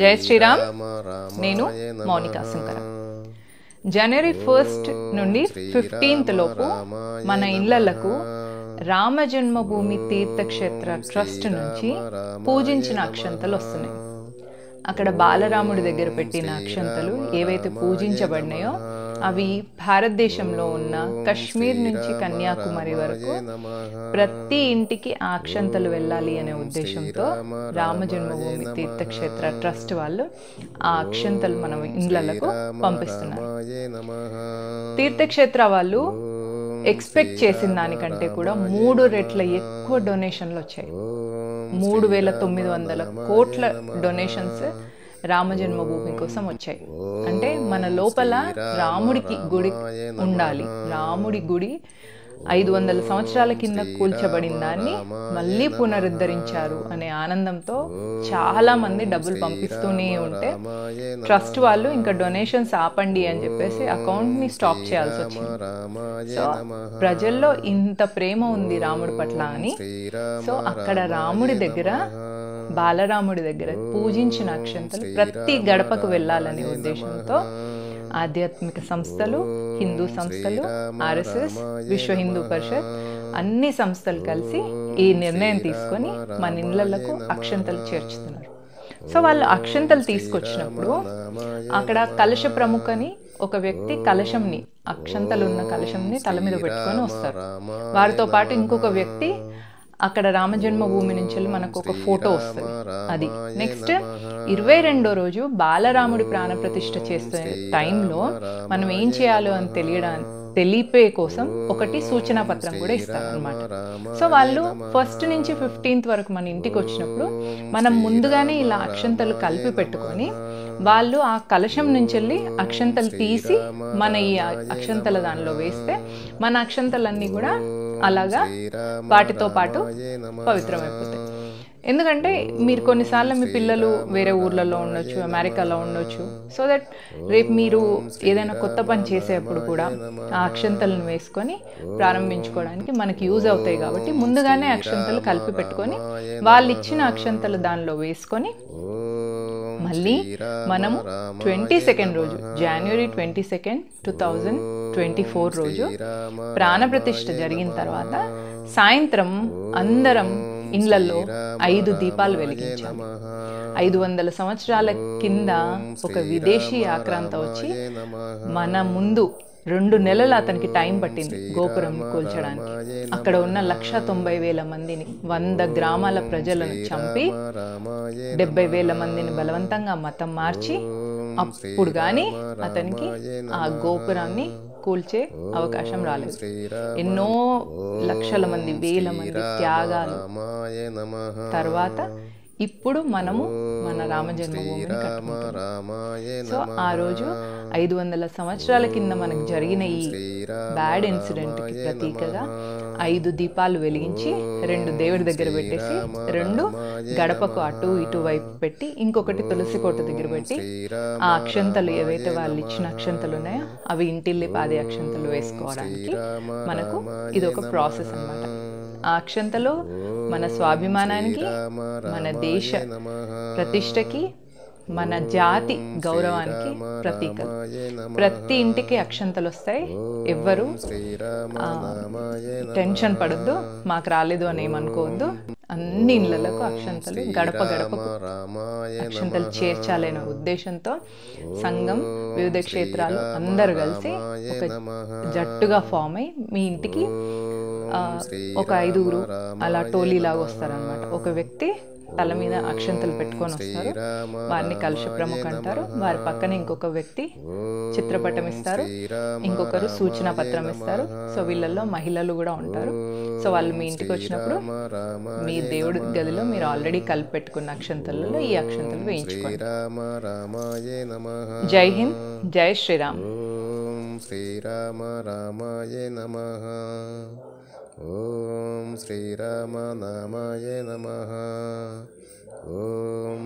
జై శ్రీరామ్. నేను మౌనికా శంకర. జనవరి 1 నుండి 15 లోపు మన ఇళ్లకు రామ జన్మభూమి తీర్థక్షేత్ర ట్రస్ట్ నుంచి పూజించిన అక్షంతలు వస్తున్నాయి. అక్కడ బాలరాముడి దగ్గర పెట్టిన అక్షంతలు ఏవైతే పూజించబడినాయో అవి భారతదేశంలో ఉన్న కశ్మీర్ నుంచి కన్యాకుమారి వరకు ప్రతి ఇంటికి ఆ అక్షంతలు వెళ్ళాలి అనే ఉద్దేశంతో రామ జన్మభూమి తీర్థక్షేత్ర ట్రస్ట్ వాళ్ళు ఆ అక్షంతలు మన ఇళ్లకు పంపిస్తున్నారు. తీర్థక్షేత్ర వాళ్ళు ఎక్స్పెక్ట్ చేసిన దానికంటే కూడా 3 రెట్ల ఎక్కువ డొనేషన్లు వచ్చాయి. 3,900 కోట్ల డొనేషన్స్ రామ జన్మభూమి కోసం వచ్చాయి. అంటే మన లోపల రాముడికి గుడి ఉండాలి. రాముడి గుడి 500 సంవత్సరాల కింద కూల్చబడిన దాన్ని మళ్ళీ పునరుద్ధరించారు అనే ఆనందంతో చాలా మంది డబ్బులు పంపిస్తూనే ఉంటే ట్రస్ట్ వాళ్ళు ఇంకా డొనేషన్స్ ఆపండి అని చెప్పేసి అకౌంట్ని స్టాప్ చేయాల్సి వచ్చింది. సో ప్రజల్లో ఇంత ప్రేమ ఉంది రాముడి పట్ల అని, సో అక్కడ రాముడి దగ్గర బాలరాముడి దగ్గర పూజించిన అక్షంతలు ప్రతి గడపకు వెళ్ళాలనే ఉద్దేశంతో ఆధ్యాత్మిక సంస్థలు, హిందూ సంస్థలు, RSS, విశ్వ హిందూ పరిషత్ అన్ని సంస్థలు కలిసి ఈ నిర్ణయం తీసుకొని మన ఇళ్లకు అక్షంతలు చేర్చుతున్నారు. సో వాళ్ళు అక్షంతలు తీసుకొచ్చినప్పుడు అక్కడ కలశ ప్రముఖని ఒక వ్యక్తి కలశంని, అక్షంతలు ఉన్న కలశంని తల మీద పెట్టుకొని వస్తారు. వారితో పాటు ఇంకొక వ్యక్తి అక్కడ రామ జన్మభూమి నుంచి మనకు ఒక ఫోటో వస్తుంది. అది నెక్స్ట్ 22వ రోజు బాలరాముడి ప్రాణప్రతిష్ఠ చేసే టైంలో మనం ఏం చేయాలో అని తెలిపే కోసం ఒకటి సూచనా పత్రం కూడా ఇస్తారు అనమాట. సో వాళ్ళు 1 నుంచి 15 వరకు మన ఇంటికి వచ్చినప్పుడు మనం ముందుగానే ఇలా అక్షంతలు కలిపి పెట్టుకొని వాళ్ళు ఆ కలశం నుంచి వెళ్ళి అక్షంతలు తీసి మన ఈ అక్షంతల దానిలో వేస్తే మన అక్షంతలన్నీ కూడా అలాగా వాటితో పాటు పవిత్రమైపోతాయి. ఎందుకంటే మీరు కొన్నిసార్లు మీ పిల్లలు వేరే ఊర్లలో ఉండొచ్చు, అమెరికాలో ఉండొచ్చు. సో దట్ రేపు మీరు ఏదైనా కొత్త పని చేసేటప్పుడు కూడా ఆ అక్షంతలను వేసుకొని ప్రారంభించుకోవడానికి మనకి యూజ్ అవుతాయి. కాబట్టి ముందుగానే అక్షంతలు కలిపి పెట్టుకొని వాళ్ళు ఇచ్చిన అక్షంతలు దానిలో వేసుకొని మళ్ళీ మనము 22nd రోజు, జనవరి 22, 2024 రోజు ప్రాణప్రతిష్ఠ జరిగిన తర్వాత సాయంత్రం అందరం ఇళ్లలో 5 దీపాలు వెలిగించాలి. 500 సంవత్సరాల కింద ఒక విదేశీ ఆక్రాంత వచ్చి మన ముందు 2 నెలలు అతనికి టైం పట్టింది గోపురం కూల్చడానికి. అక్కడ ఉన్న 190,000 మందిని, 100 గ్రామాల ప్రజలను చంపి 70,000 మందిని బలవంతంగా మతం మార్చి అప్పుడు కానీ అతనికి ఆ గోపురాన్ని కూల్చే అవకాశం రాలేదు. ఎన్నో లక్షల మంది, వేల మంది త్యాగాలు తర్వాత ఇప్పుడు మనము మన రామ జన్మభూమిని కట్టుకుంటున్నాం. సో ఆ రోజు 500 సంవత్సరాల కింద మనకు జరిగిన ఈ బ్యాడ్ ఇన్సిడెంట్కి ప్రతీకగా 5 దీపాలు వెలిగించి 2 దేవుడి దగ్గర పెట్టేసి 2 గడపకు అటు ఇటు వైపు పెట్టి ఇంకొకటి తులసి కోట దగ్గర పెట్టి ఆ అక్షంతలు ఏవైతే వాళ్ళు ఇచ్చిన అక్షంతలు ఉన్నాయో అవి ఇంటిల్లి పాదే అక్షంతలు వేసుకోవడానికి మనకు ఇది ఒక ప్రాసెస్ అన్నమాట. ఆ అక్షంతలు మన స్వాభిమానానికి, మన దేశ ప్రతిష్టకి, మన జాతి గౌరవానికి ప్రతీకలు. ప్రతి ఇంటికి అక్షంతలు వస్తాయి. ఎవ్వరు టెన్షన్ పడద్దు, మాకు రాలేదు అని ఏమనుకోవద్దు. అన్ని ఇళ్లకు అక్షంతలు, గడప గడపకు అక్షంతలు చేర్చాలనే ఉద్దేశంతో సంఘం, వివిధ క్షేత్రాలు అందరు కలిసి ఒక జట్టుగా ఫామ్ అయి మీ ఇంటికి ఒక 5గురు అలా టోలీలాగా వస్తారనమాట. ఒక వ్యక్తి తల మీద అక్షంతలు పెట్టుకొని వస్తారు, వారిని కలశ ప్రముఖ అంటారు. వారి పక్కన ఇంకొక వ్యక్తి చిత్రపటం ఇస్తారు, ఇంకొకరు సూచనా పత్రం ఇస్తారు. సో వీళ్ళల్లో మహిళలు కూడా ఉంటారు. సో వాళ్ళు మీ ఇంటికి వచ్చినప్పుడు మీ దేవుడి గదిలో మీరు ఆల్రెడీ కలిపి పెట్టుకున్న అక్షంతలలో ఈ అక్షంతలు వేయించుకోండి. జై హింద్, జై శ్రీరామ్. శ్రీరామ రామాయ నమః. ఓం శ్రీరామ నామాయ నమః. ఓం